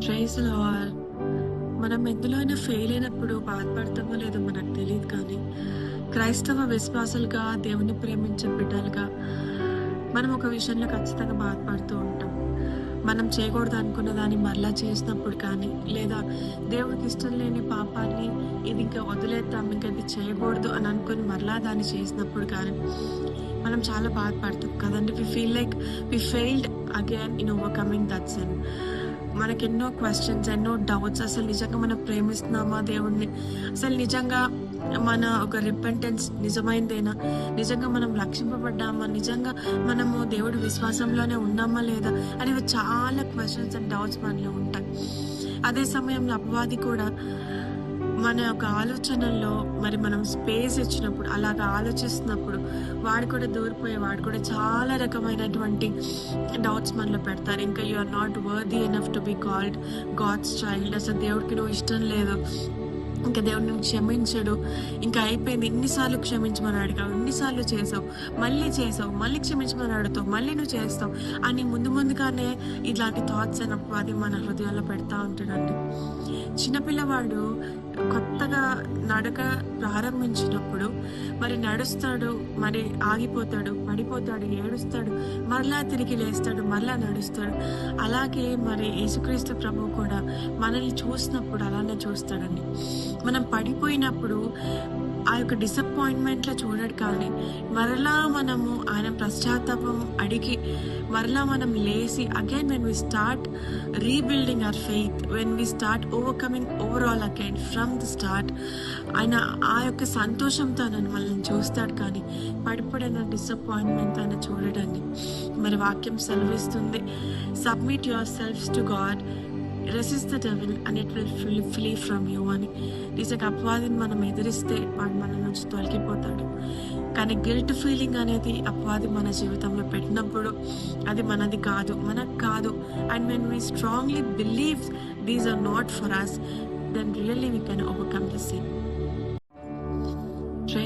Praise lord. మనం ఎందులో అయినా ఫెయిల్ అయినప్పుడు బాధపడతామో లేదో మనకు తెలియదు, కానీ క్రైస్తవ విశ్వాసులుగా, దేవుని ప్రేమించే బిడ్డలుగా మనం ఒక విషయంలో ఖచ్చితంగా బాధపడుతూ ఉంటాం. మనం చేయకూడదు అనుకున్న దాన్ని మరలా చేసినప్పుడు కానీ, లేదా దేవుడికి ఇష్టం లేని పాపాన్ని ఇది ఇంకా వదిలేద్దాం, ఇంకా ఇది చేయకూడదు అని అనుకుని మరలా దాన్ని చేసినప్పుడు కానీ మనం చాలా బాధపడతాం కదండి. We feel like we failed again in overcoming that sin. మనకి ఎన్నో క్వశ్చన్స్, ఎన్నో డౌట్స్. అసలు నిజంగా మనం ప్రేమిస్తున్నామా దేవుణ్ణి? అసలు నిజంగా మన ఒక రిపెంటెన్స్ నిజమైందేనా? నిజంగా మనం రక్షింపబడ్డామా? నిజంగా మనము దేవుడి విశ్వాసంలోనే ఉన్నామా లేదా అనేవి చాలా క్వశ్చన్స్ అండ్ డౌట్స్ మనలో ఉంటాయి. అదే సమయంలో అపవాది కూడా మన యొక్క ఆలోచనల్లో మరి మనం స్పేస్ ఇచ్చినప్పుడు, అలాగ ఆలోచిస్తున్నప్పుడు వాడు కూడా దూరిపోయి వాడు కూడా చాలా రకమైనటువంటి డౌట్స్ మనలో పెడతారు. ఇంకా you are not worthy enough to be called God's child. అసలు దేవుడికి నువ్వు ఇష్టం లేదు, ఇంకా దేవుడు నువ్వు క్షమించడు, ఇంకా అయిపోయింది, ఇన్నిసార్లు క్షమించమని అడిగావు, ఇన్నిసార్లు చేసావు, మళ్ళీ క్షమించమని అడుగుతావు, మళ్ళీ నువ్వు చేస్తావు అని ముందుగానే ఇలాంటి థాట్స్ అయినప్పుడు అది మన హృదయాల్లో పెడతా ఉంటాడండి. చిన్నపిల్లవాడు కొత్తగా నడక ప్రారంభించినప్పుడు మరి నడుస్తాడు, మరి ఆగిపోతాడు, పడిపోతాడు, ఏడుస్తాడు, మరలా తిరిగి లేస్తాడు, మరలా నడుస్తాడు. అలాగే మరి యేసుక్రీస్తు ప్రభువు కూడా మనల్ని చూసినప్పుడు అలానే చూస్తాడండి. మనం పడిపోయినప్పుడు ఆ యొక్క డిసప్పాయింట్మెంట్లో చూడడు, కానీ మరలా మనము ఆయన పశ్చాత్తాపం అడిగి మరలా మనం లేసి again when we start rebuilding our faith, when we start overcoming overall again from the start, ఆయన ఆ యొక్క సంతోషంతో ఆయన మనల్ని చూస్తాడు, కానీ పడిపోయిన డిసప్పాయింట్మెంట్ ఆయన చూడడండి. మరి వాక్యం సెలవిస్తుంది, submit your selfs to God, resist the devil and it will flee from you అని. నిజంగా అపవాదిని మనం ఎదిరిస్తే వాడు మన నుంచి తొలగిపోతాడు. కానీ గిల్ట్ ఫీలింగ్ అనేది అపవాది మన జీవితంలో పెట్టినప్పుడు అది మనది కాదు, మనకు కాదు. And when we strongly believe these are not for us, then really we can overcome the sin.